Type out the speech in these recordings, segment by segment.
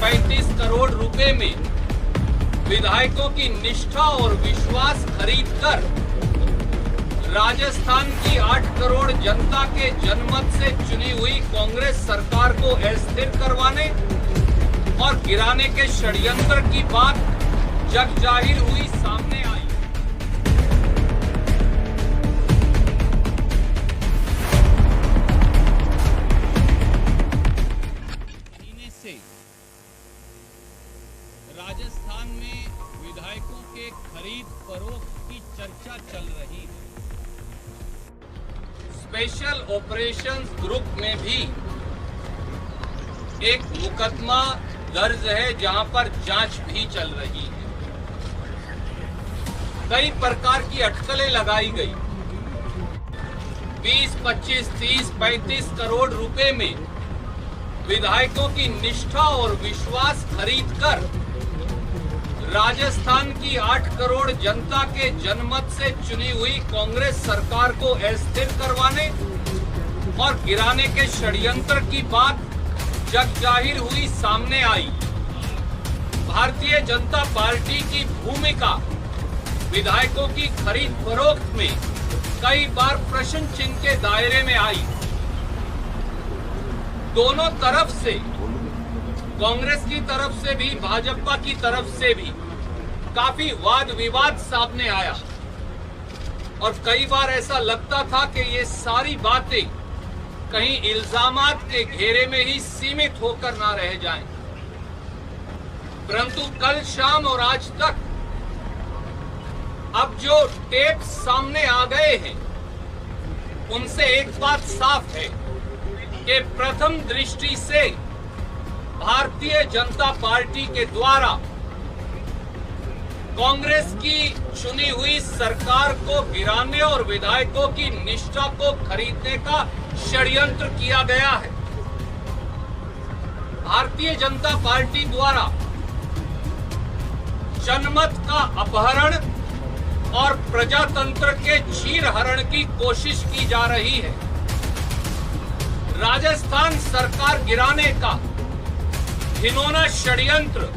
35 करोड़ रुपए में विधायकों की निष्ठा और विश्वास खरीदकर राजस्थान की 8 करोड़ जनता के जनमत से चुनी हुई कांग्रेस सरकार को अस्थिर करवाने और गिराने के षड्यंत्र की बात जग जाहिर हुई, सामने आई। से राजस्थान में विधायकों के खरीद फरोख्त की चर्चा चल रही है। स्पेशल ऑपरेशंस ग्रुप में भी एक मुकदमा दर्ज है जहां पर जांच भी चल रही है। कई प्रकार की अटकलें लगाई गई। 20, 25, 30, 35 करोड़ रुपए में विधायकों की निष्ठा और विश्वास खरीदकर राजस्थान की 8 करोड़ जनता के जनमत से चुनी हुई कांग्रेस सरकार को अस्थिर करवाने और गिराने के षड्यंत्र की बात जग जाहिर हुई, सामने आई। भारतीय जनता पार्टी की भूमिका विधायकों की खरीद फरोख्त में कई बार प्रश्न चिन्ह के दायरे में आई। दोनों तरफ से, कांग्रेस की तरफ से भी भाजपा की तरफ से भी काफी वाद विवाद सामने आया और कई बार ऐसा लगता था कि ये सारी बातें कहीं इल्जामात के घेरे में ही सीमित होकर ना रह जाएं। परंतु कल शाम और आज तक अब जो टेप सामने आ गए हैं उनसे एक बात साफ है कि प्रथम दृष्टि से भारतीय जनता पार्टी के द्वारा कांग्रेस की चुनी हुई सरकार को गिराने और विधायकों की निष्ठा को खरीदने का षड्यंत्र किया गया है। भारतीय जनता पार्टी द्वारा जनमत का अपहरण और प्रजातंत्र के चीरहरण की कोशिश की जा रही है। राजस्थान सरकार गिराने का घिनौना षड्यंत्र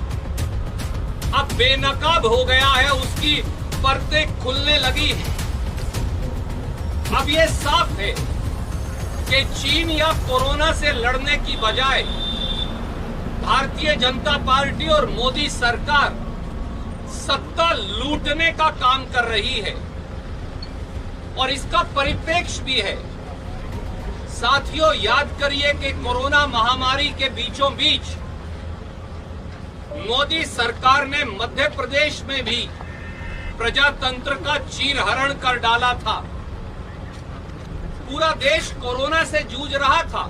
अब बेनकाब हो गया है, उसकी परतें खुलने लगी है। अब यह साफ है कि चीन या कोरोना से लड़ने की बजाय भारतीय जनता पार्टी और मोदी सरकार सत्ता लूटने का काम कर रही है और इसका परिप्रेक्ष्य भी है। साथियों, याद करिए कि कोरोना महामारी के बीचों बीच मोदी सरकार ने मध्य प्रदेश में भी प्रजातंत्र का चीरहरण कर डाला था। पूरा देश कोरोना से जूझ रहा था,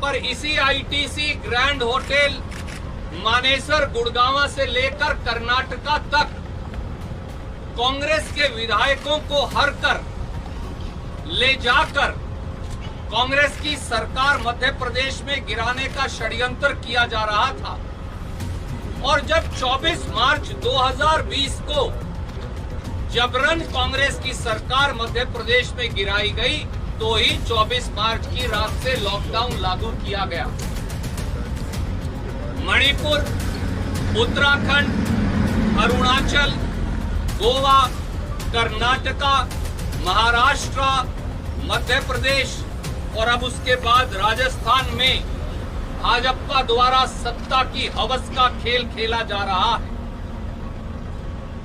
पर इसी ITC, grand hotel, Manesar, Gurgaon से लेकर कर्नाटका तक कांग्रेस के विधायकों को हर कर ले जाकर कांग्रेस की सरकार मध्य प्रदेश में गिराने का षड्यंत्र किया जा रहा था। और जब 24 मार्च 2020 को जबरन कांग्रेस की सरकार मध्य प्रदेश में गिराई गई, तो ही 24 मार्च की रात से लॉकडाउन लागू किया गया। मणिपुर, उत्तराखंड, अरुणाचल, गोवा, कर्नाटका, महाराष्ट्र, मध्य प्रदेश और अब उसके बाद राजस्थान में भाजपा द्वारा सत्ता की हवस का खेल खेला जा रहा है।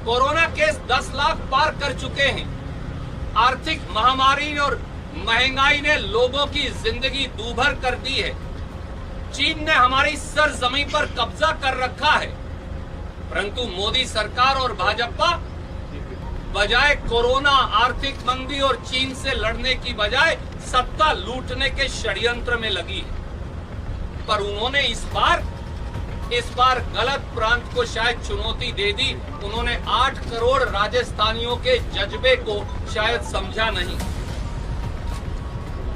कोरोना केस 10 लाख पार कर चुके हैं। आर्थिक महामारी और महंगाई ने लोगों की जिंदगी दूभर कर दी है। चीन ने हमारी सरजमीं पर कब्जा कर रखा है, परंतु मोदी सरकार और भाजपा बजाय कोरोना, आर्थिक मंदी और चीन से लड़ने की बजाय सत्ता लूटने के षड्यंत्र में लगी है। पर उन्होंने इस बार गलत प्रांत को शायद चुनौती दे दी। उन्होंने 8 करोड़ राजस्थानियों के जज्बे को शायद समझा नहीं।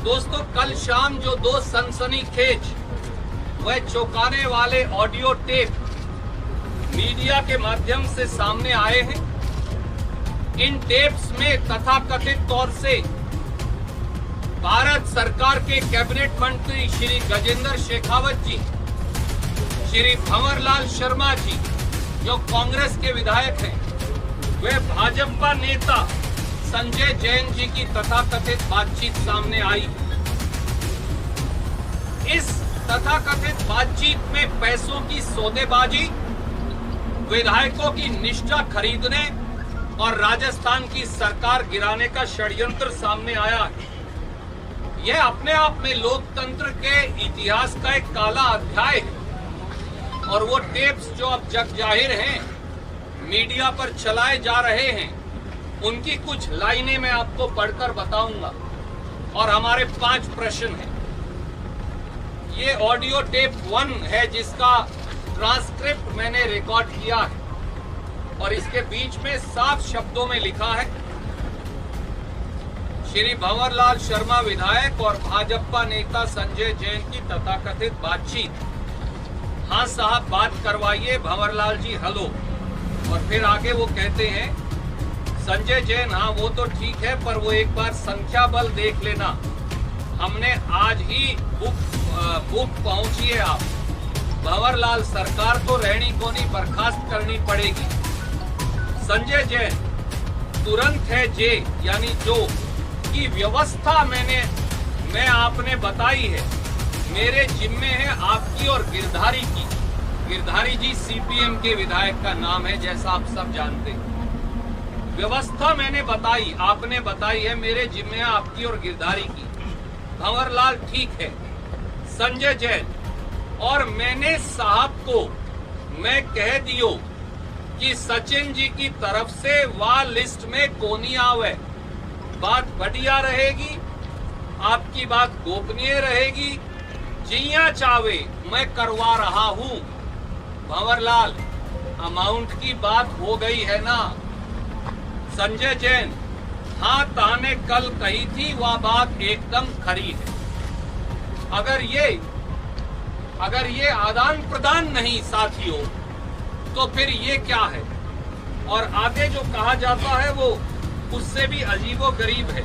दोस्तों, कल शाम जो 2 सनसनीखेज व चौंकाने वाले ऑडियो टेप मीडिया के माध्यम से सामने आए हैं, इन टेप्स में तथाकथित तौर से भारत सरकार के कैबिनेट मंत्री श्री गजेंद्र शेखावत जी श्री भंवरलाल शर्मा जी जो कांग्रेस के विधायक हैं, वे भाजपा नेता संजय जैन जी की तथाकथित बातचीत सामने आई। इस तथाकथित बातचीत में पैसों की सौदेबाजी, विधायकों की निष्ठा खरीदने और राजस्थान की सरकार गिराने का षड्यंत्र सामने आया है। यह अपने आप में लोकतंत्र के इतिहास का एक काला अध्याय है और वो टेप्स जो अब जग जाहिर हैं, मीडिया पर चलाए जा रहे हैं, उनकी कुछ लाइनें मैं आपको पढ़कर बताऊंगा और हमारे 5 प्रश्न हैं। ये ऑडियो टेप 1 है जिसका ट्रांसक्रिप्ट मैंने रिकॉर्ड किया है और इसके बीच में साफ शब्दों में लिखा है, श्री भंवरलाल शर्मा विधायक और भाजपा नेता संजय जैन की तथाकथित बातचीत। हाँ साहब, बात करवाइए भंवरलाल जी, हेलो। और फिर आगे वो कहते हैं, संजय जैन, हाँ वो तो ठीक है, पर वो एक बार संख्या बल देख लेना। हमने आज ही बुक पहुंची है आप। भंवरलाल, सरकार तो रहनी को नहीं, बर्खास्त करनी पड़ेगी। संजय जैन, तुरंत है जे यानी जो की व्यवस्था मैं आपने बताई है, मेरे जिम्मे है आपकी और गिरधारी की। गिरधारी जी सीपीएम के विधायक का नाम है, जैसा आप सब जानते हैं। व्यवस्था मैंने बताई, आपने बताई है, मेरे जिम्मे है आपकी और गिरधारी की। भंवरलाल, ठीक है। संजय जैन, और मैंने साहब को मैं कह दियो कि सचिन जी की तरफ से वह लिस्ट में कोनी आवे, बात बढ़िया रहेगी, आपकी बात गोपनीय रहेगी, जिया चावे मैं करवा रहा हूं। भंवरलाल, अमाउंट की बात हो गई है ना। संजय जैन, हाँ ताने कल कही थी वह बात एकदम खरी है। अगर ये आदान प्रदान नहीं साथियों, तो फिर ये क्या है? और आगे जो कहा जाता है वो उससे भी अजीबो गरीब है।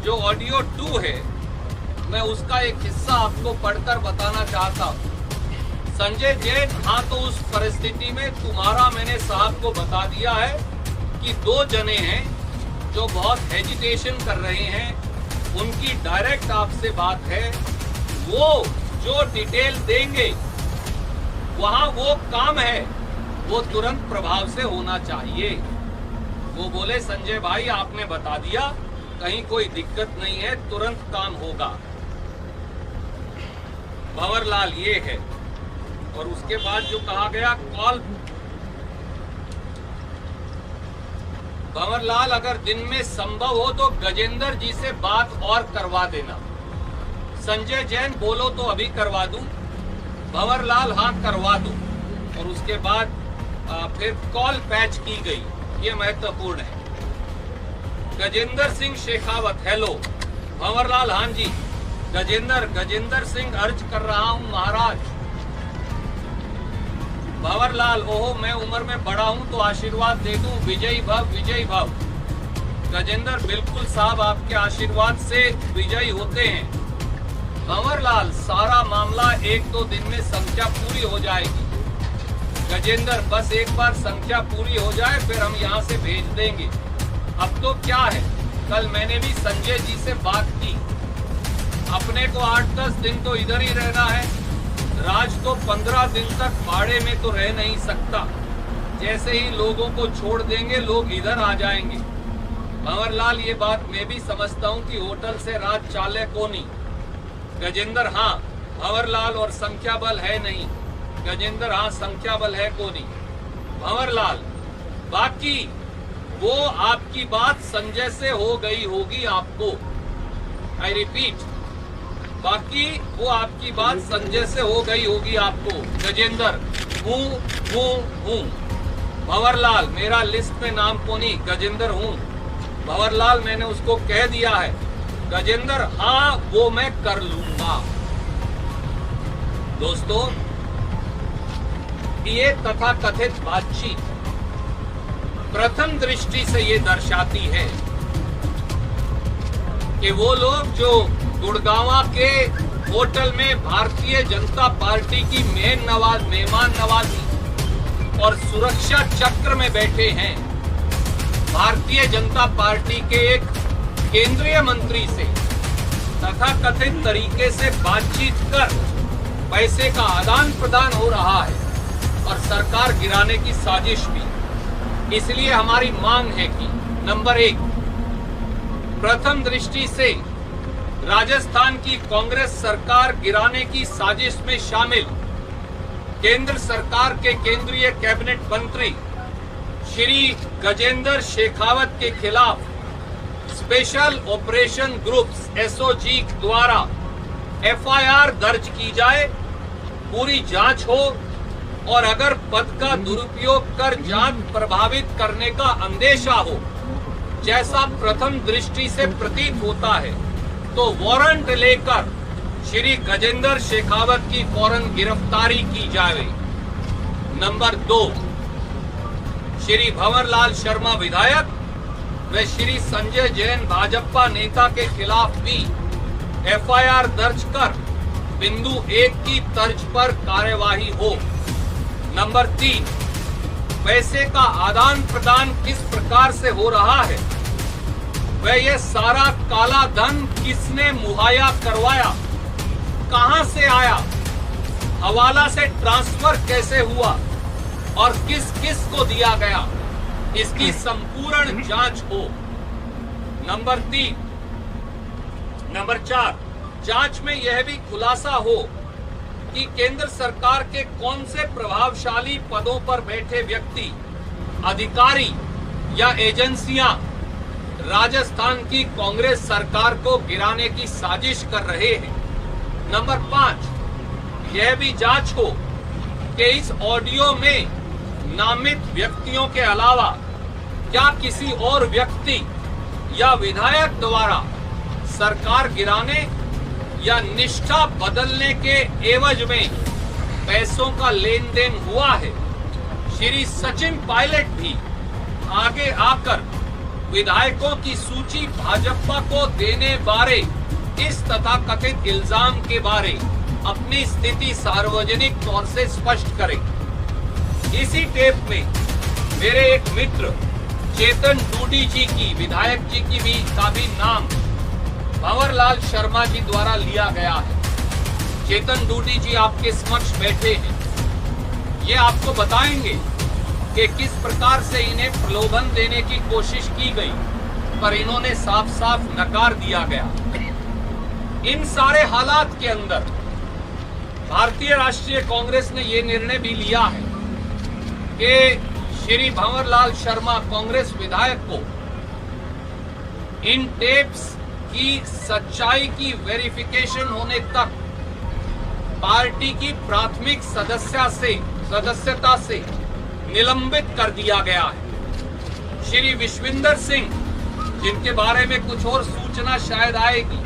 जो ऑडियो 2 है, मैं उसका एक हिस्सा आपको पढ़कर बताना चाहता हूं। संजय जैन, हाँ तो उस परिस्थिति में तुम्हारा मैंने साहब को बता दिया है कि 2 जने हैं जो बहुत हेजिटेशन कर रहे हैं, उनकी डायरेक्ट आपसे बात है। वो जो डिटेल देंगे, वहां वो काम है, वो तुरंत प्रभाव से होना चाहिए। वो बोले, संजय भाई आपने बता दिया, कहीं कोई दिक्कत नहीं है, तुरंत काम होगा। भंवरलाल, ये है। और उसके बाद जो कहा गया, कॉल भंवरलाल, अगर दिन में संभव हो तो गजेंद्र जी से बात और करवा देना। संजय जैन, बोलो तो अभी करवा दूं। भंवरलाल, हाँ करवा दूं। और उसके बाद फिर कॉल पैच की गई, ये महत्वपूर्ण है। गजेंद्र सिंह शेखावत, हेलो। भंवरलाल, हाँ जी। गजेंद्र सिंह अर्ज कर रहा हूं महाराज। भंवरलाल, ओहो मैं उम्र में बड़ा हूं तो आशीर्वाद दे दूं, विजयी भव विजयी भव। गजेंद्र, बिल्कुल साहब, आपके आशीर्वाद से विजयी होते हैं। भंवरलाल, सारा मामला 1-2 दिन में संख्या पूरी हो जाएगी। गजेंद्र, बस एक बार संख्या पूरी हो जाए फिर हम यहाँ से भेज देंगे। अब तो क्या है, कल मैंने भी संजय जी से बात की, अपने को 8-10 दिन तो इधर ही रहना है। राज तो 15 दिन तक भाड़े में तो रह नहीं सकता। जैसे ही लोगों को छोड़ देंगे, लोग इधर आ जाएंगे। भंवरलाल, ये बात मैं भी समझता हूँ कि होटल से राज चाले को नहीं। गजेंद्र, हाँ भंवरलाल, और संख्या बल है नहीं। गजेंद्र, हाँ संख्या बल है को नहीं। भंवरलाल, बाकी वो आपकी बात संजय से हो गई होगी आपको। आई रिपीट, बाकी वो आपकी बात संजय से हो गई होगी आपको। गजेंद्र, हूँ। भंवरलाल, मेरा लिस्ट में नाम को नहीं, गजेंद्र हूँ। भंवरलाल, मैंने उसको कह दिया है। गजेंद्र, हाँ वो मैं कर लूंगा। दोस्तों, ये तथाकथित बातचीत प्रथम दृष्टि से ये दर्शाती है कि वो लोग जो गुड़गांवा के होटल में भारतीय जनता पार्टी की मेहमान नवाजी और सुरक्षा चक्र में बैठे हैं। भारतीय जनता पार्टी के एक केंद्रीय मंत्री से तथाकथित तरीके से बातचीत कर पैसे का आदान प्रदान हो रहा है और सरकार गिराने की साजिश भी। इसलिए हमारी मांग है कि नंबर 1, प्रथम दृष्टि से राजस्थान की कांग्रेस सरकार गिराने की साजिश में शामिल केंद्र सरकार के केंद्रीय कैबिनेट मंत्री श्री गजेंद्र शेखावत के खिलाफ स्पेशल ऑपरेशन ग्रुप्स एसओजी द्वारा एफआईआर दर्ज की जाए, पूरी जांच हो और अगर पद का दुरुपयोग कर जांच प्रभावित करने का अंदेशा हो, जैसा प्रथम दृष्टि से प्रतीत होता है, तो वारंट लेकर श्री गजेंद्र शेखावत की फौरन गिरफ्तारी की जाए। नंबर 2, श्री भंवरलाल शर्मा विधायक व श्री संजय जैन भाजपा नेता के खिलाफ भी एफआईआर दर्ज कर बिंदु 1 की तर्ज पर कार्यवाही हो। नंबर 3, पैसे का आदान प्रदान किस प्रकार से हो रहा है, वह यह सारा काला धन किसने मुहैया करवाया, कहां से आया, हवाला से ट्रांसफर कैसे हुआ और किस किस को दिया गया, इसकी संपूर्ण जांच हो। नंबर 4, जांच में यह भी खुलासा हो कि केंद्र सरकार के कौन से प्रभावशाली पदों पर बैठे व्यक्ति, अधिकारी या एजेंसियां राजस्थान की कांग्रेस सरकार को गिराने की साजिश कर रहे हैं। नंबर 5, यह भी जांच हो कि इस ऑडियो में नामित व्यक्तियों के अलावा क्या किसी और व्यक्ति या विधायक द्वारा सरकार गिराने या निष्ठा बदलने के एवज में पैसों का लेन देन हुआ है। श्री सचिन पायलट भी आगे आकर विधायकों की सूची भाजपा को देने बारे इस तथाकथित इल्जाम के बारे अपनी स्थिति सार्वजनिक तौर से स्पष्ट करें। इसी टेप में मेरे एक मित्र चेतन डूडी जी की, विधायक जी की भी का भी नाम भंवरलाल शर्मा जी द्वारा लिया गया है। चेतन डूडी जी आपके समक्ष बैठे हैं। ये आपको बताएंगे कि किस प्रकार से इन्हें प्रलोभन देने की कोशिश की गई, पर इन्होंने साफ साफ नकार दिया गया। इन सारे हालात के अंदर भारतीय राष्ट्रीय कांग्रेस ने ये निर्णय भी लिया है कि श्री भंवरलाल शर्मा कांग्रेस विधायक को इन टेप्स की सच्चाई की वेरिफिकेशन होने तक पार्टी की प्राथमिक सदस्यता से निलंबित कर दिया गया है। श्री विश्विंदर सिंह, जिनके बारे में कुछ और सूचना शायद आएगी,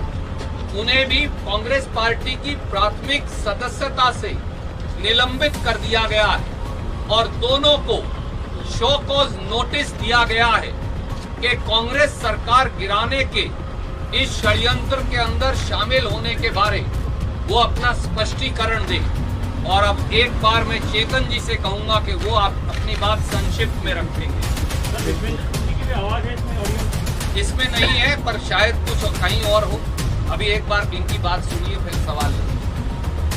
उन्हें भी कांग्रेस पार्टी की प्राथमिक सदस्यता से निलंबित कर दिया गया है और दोनों को शो कॉज नोटिस दिया गया है कि कांग्रेस सरकार गिराने के इस षड्यंत्र के अंदर शामिल होने के बारे वो अपना स्पष्टीकरण दें। और अब एक बार मैं चेतन जी से कहूंगा कि वो आप अपनी बात संक्षिप्त में रखेंगे। इसमें नहीं है, पर शायद कुछ कहीं और हो। अभी एक बार इनकी बात सुनिए, फिर सवाल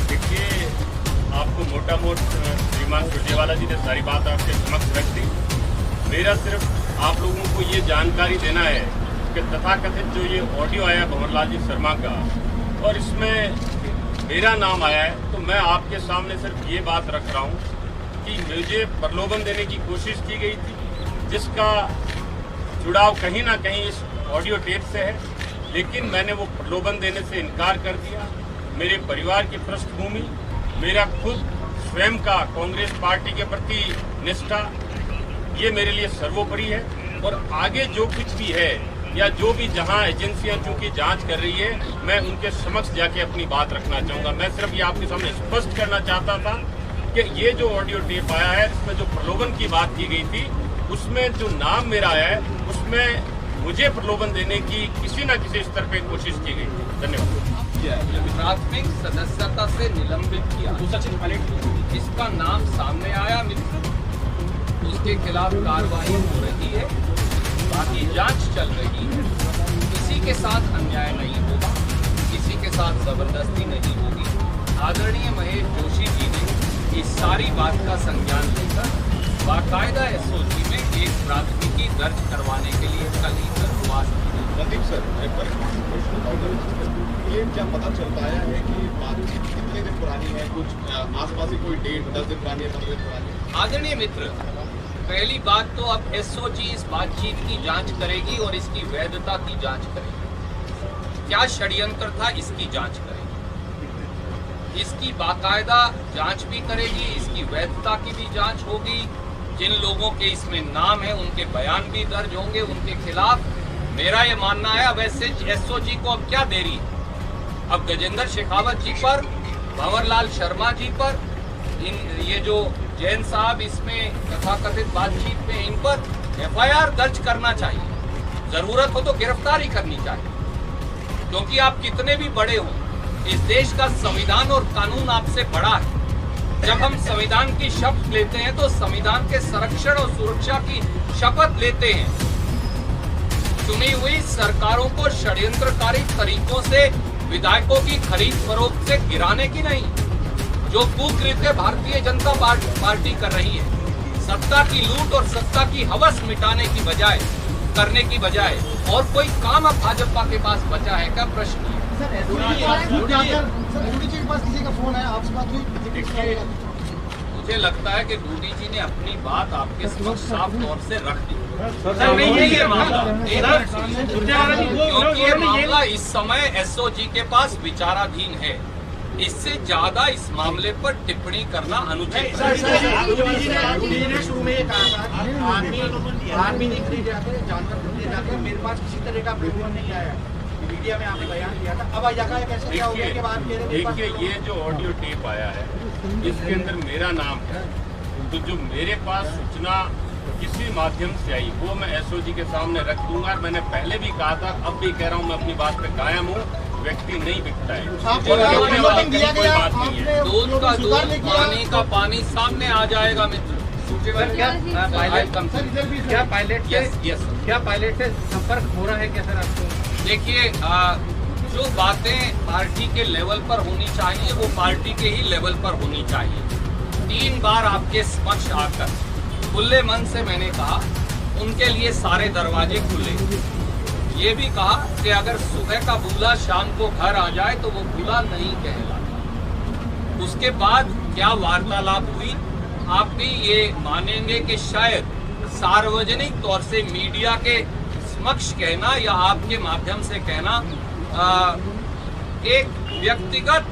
देखिए। आपको मोटा मोट श्रीमान सुरजेवाला जी ने सारी बात आपके समक्ष रख दी। मेरा सिर्फ आप लोगों को ये जानकारी देना है कि तथाकथित जो ये ऑडियो आया भंवरलाल जी शर्मा का और इसमें मेरा नाम आया है, तो मैं आपके सामने सिर्फ ये बात रख रहा हूँ कि मुझे प्रलोभन देने की कोशिश की गई थी, जिसका जुड़ाव कहीं ना कहीं इस ऑडियो टेप से है, लेकिन मैंने वो प्रलोभन देने से इनकार कर दिया। मेरे परिवार की पृष्ठभूमि, मेरा खुद स्वयं का कांग्रेस पार्टी के प्रति निष्ठा, ये मेरे लिए सर्वोपरि है। और आगे जो कुछ भी है या जो भी जहां एजेंसियां चूंकि जांच कर रही है, मैं उनके समक्ष जाके अपनी बात रखना चाहूँगा। मैं सिर्फ ये आपके सामने स्पष्ट करना चाहता था कि ये जो ऑडियो टेप आया है, इसमें जो प्रलोभन की बात की गई थी, उसमें जो नाम मेरा आया है, उसमें मुझे प्रलोभन देने की किसी न किसी स्तर पे कोशिश की गई थी। धन्यवाद। प्राथमिक सदस्यता से निलंबित किया। जिसका नाम सामने आया मित्र, उसके खिलाफ कार्रवाई हो रही है, बाकी जांच चल रही है। किसी के साथ अन्याय नहीं होगा, किसी के साथ जबरदस्ती नहीं होगी। आदरणीय महेश जोशी जी ने इस सारी बात का संज्ञान लेकर बाकायदा एसओजी में एक प्राथमिकी दर्ज करवाने के लिए कल ही दरख्वास्त की। संदीप सर, एक बार प्रश्न बताओ, ये क्या पता चल पाया है कि बातचीत कितने दिन पुरानी है? कुछ आसपास ही कोई डेट 10 दिन पुरानी है, 15 दिन पुरानी है? आदरणीय मित्र, पहली बात तो अब एसओजी इस बातचीत की जांच करेगी और इसकी वैधता की जांच करेगी। क्या षड्यंत्र था, इसकी जांच करेगी। इसकी बाकायदा जांच भी करेगी, इसकी वैधता की भी जांच होगी। जिन लोगों के इसमें नाम है उनके बयान भी दर्ज होंगे उनके खिलाफ। मेरा ये मानना है अब एसओजी को अब क्या देरी है। अब गजेंद्र शेखावत जी पर, भंवरलाल शर्मा जी पर, ये जो जैन साहब इसमें तथाकथित बातचीत में, इन पर एफआईआर दर्ज करना चाहिए। जरूरत हो तो गिरफ्तारी करनी चाहिए, क्योंकि आप कितने भी बड़े हो, इस देश का संविधान और कानून आपसे बड़ा है। जब हम संविधान की शपथ लेते हैं तो संविधान के संरक्षण और सुरक्षा की शपथ लेते हैं। चुनी हुई सरकारों को षड्यंत्रकारी तरीकों से विधायकों की खरीद फरोख्त से गिराने की नहीं, जो कुकृत्य भारतीय जनता पार्टी कर रही है। सत्ता की लूट और सत्ता की हवस मिटाने की बजाय, करने की बजाय और कोई काम अब भाजपा के पास बचा है क्या? प्रश्न है। किसी का फोन है, आपसे बात हुई? मुझे लगता है कि डूडी जी ने अपनी बात आपके समक्ष साफ तौर से रख दी। ये मामला, क्योंकि ये मामला इस समय एसओजी के पास विचाराधीन है। इससे ज्यादा इस मामले पर टिप्पणी करना अनुचित है। शुरू में ये कहा था आर्मी निकली जाके जानवर ढूंढने जाके मेरे पास किसी तरह का पेपर नहीं आया। मीडिया में आपने बयान किया था, अब यह कैसे क्या हो गया के बाद देखिए, ये जो ऑडियो टेप आया है इसके अंदर मेरा नाम है, तो जो मेरे पास सूचना किसी माध्यम से आई वो मैं एसओजी के सामने रख दूंगा। मैंने पहले भी कहा था, अब भी कह रहा हूँ, मैं अपनी बात पे कायम हूँ। व्यक्ति नहीं बिकता है, कोई बात नहीं है। दूध का दूध, पानी का पानी सामने आ जाएगा मित्र। क्या पायलट से संपर्क हो रहा है क्या सर आपको? देखिए, जो बातें पार्टी के लेवल पर होनी चाहिए वो पार्टी के ही लेवल पर होनी चाहिए। 3 बार आपके समक्ष आकर खुले मन से मैंने कहा, उनके लिए सारे दरवाजे खुले। ये भी कहा कि अगर सुबह का बूला शाम को घर आ जाए तो वो बूला नहीं कहलाता। उसके बाद क्या वार्तालाप हुई, आप भी ये मानेंगे कि शायद सार्वजनिक तौर से मीडिया के समक्ष कहना या आपके माध्यम से कहना एक व्यक्तिगत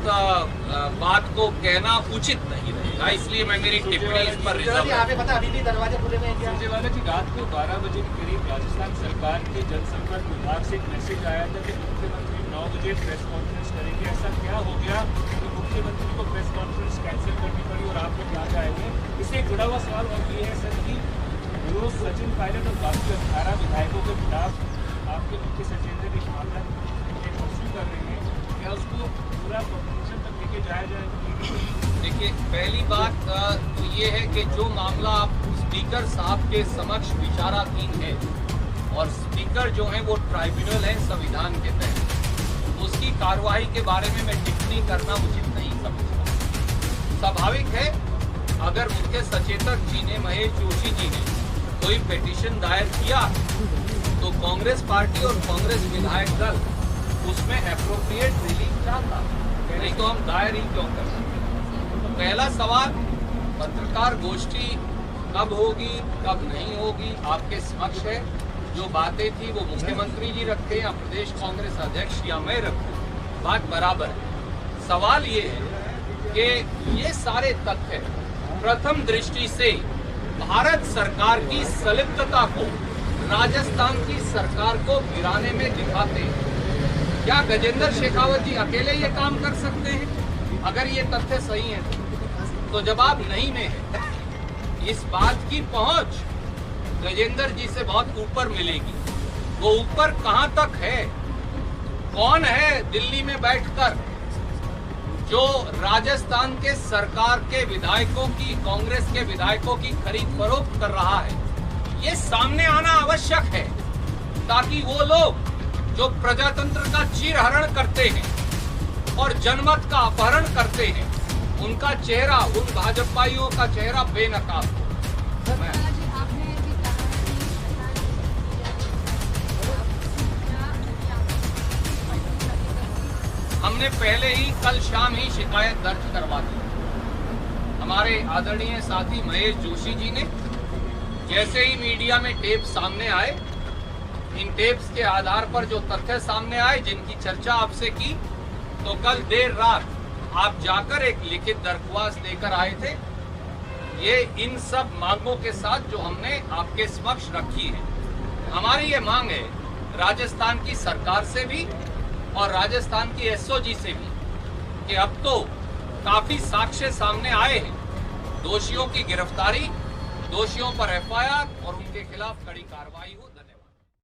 बात को कहना उचित नहीं रहेगा। इसलिए मैं मेरी टिप्पणी इस पर रिजर्व है। अभी भी दरवाजे खुले में हैं। सुरजेवाला जी, रात को 12 बजे के करीब राजस्थान सरकार के जनसंपर्क विभाग से एक मैसेज आया था कि मुख्यमंत्री 9 बजे प्रेस कॉन्फ्रेंस करेंगे। ऐसा क्या हो गया कि मुख्यमंत्री को प्रेस कॉन्फ्रेंस कैंसिल करनी पड़ी और आप लोग यहाँ जाएंगे? इससे जुड़ा हुआ सवाल और ये है सर कि रोज सचिन पायलट और बाकी 18 विधायकों के खिलाफ आपके मुख्य सचिव ने एक मामला परस्यू कर रहे हैं, क्या उसको पूरा प्रोपोजिशन तक लेके जाया जाएगा? देखिए, पहली बात तो ये है कि जो मामला आप स्पीकर साहब के समक्ष विचाराधीन है और स्पीकर जो है वो ट्राइब्यूनल है संविधान के तहत, उसकी कार्रवाई के बारे में मैं टिप्पणी करना उचित नहीं समझता। स्वाभाविक है, अगर मुख्य सचेतक जी ने, महेश जोशी जी ने कोई पिटीशन दायर किया तो कांग्रेस पार्टी और कांग्रेस विधायक दल उसमें एप्रोप्रिएट रिलीफ चाहता, नहीं तो हम दायर ही क्यों करते। तो पहला सवाल, पत्रकार गोष्ठी कब होगी कब नहीं होगी आपके समक्ष है। जो बातें थी वो मुख्यमंत्री जी रखे या प्रदेश कांग्रेस अध्यक्ष या मैं रखूं, बात बराबर है। सवाल ये है कि ये सारे तथ्य प्रथम दृष्टि से भारत सरकार की संलिप्तता को राजस्थान की सरकार को गिराने में दिखाते हैं। क्या गजेंद्र शेखावत जी अकेले ये काम कर सकते हैं? अगर ये तथ्य सही है तो जवाब नहीं में है। इस बात की पहुंच गजेंद्र जी से बहुत ऊपर मिलेगी। वो ऊपर कहां तक है? कौन है दिल्ली में बैठकर जो राजस्थान के सरकार के विधायकों की, कांग्रेस के विधायकों की खरीद फरोख्त कर रहा है, ये सामने आना आवश्यक है, ताकि वो लोग जो प्रजातंत्र का चीरहरण करते हैं और जनमत का अपहरण करते हैं, उनका चेहरा, उन भाजपाइयों का चेहरा बेनकाब हो। हमने पहले ही कल शाम ही शिकायत दर्ज करवा दी। हमारे आदरणीय साथी महेश जोशी जी ने जैसे ही मीडिया में टेप सामने आए, इन टेप्स के आधार पर जो तथ्य सामने आए, जिनकी चर्चा आपसे की, तो कल देर रात आप जाकर एक लिखित दरख्वास्त लेकर आए थे। ये इन सब मांगों के साथ जो हमने आपके समक्ष रखी है। हमारी ये मांग है राजस्थान की सरकार से भी और राजस्थान की एसओजी से भी कि अब तो काफी साक्ष्य सामने आए हैं, दोषियों की गिरफ्तारी, दोषियों पर एफआईआर और उनके खिलाफ कड़ी कार्रवाई हो।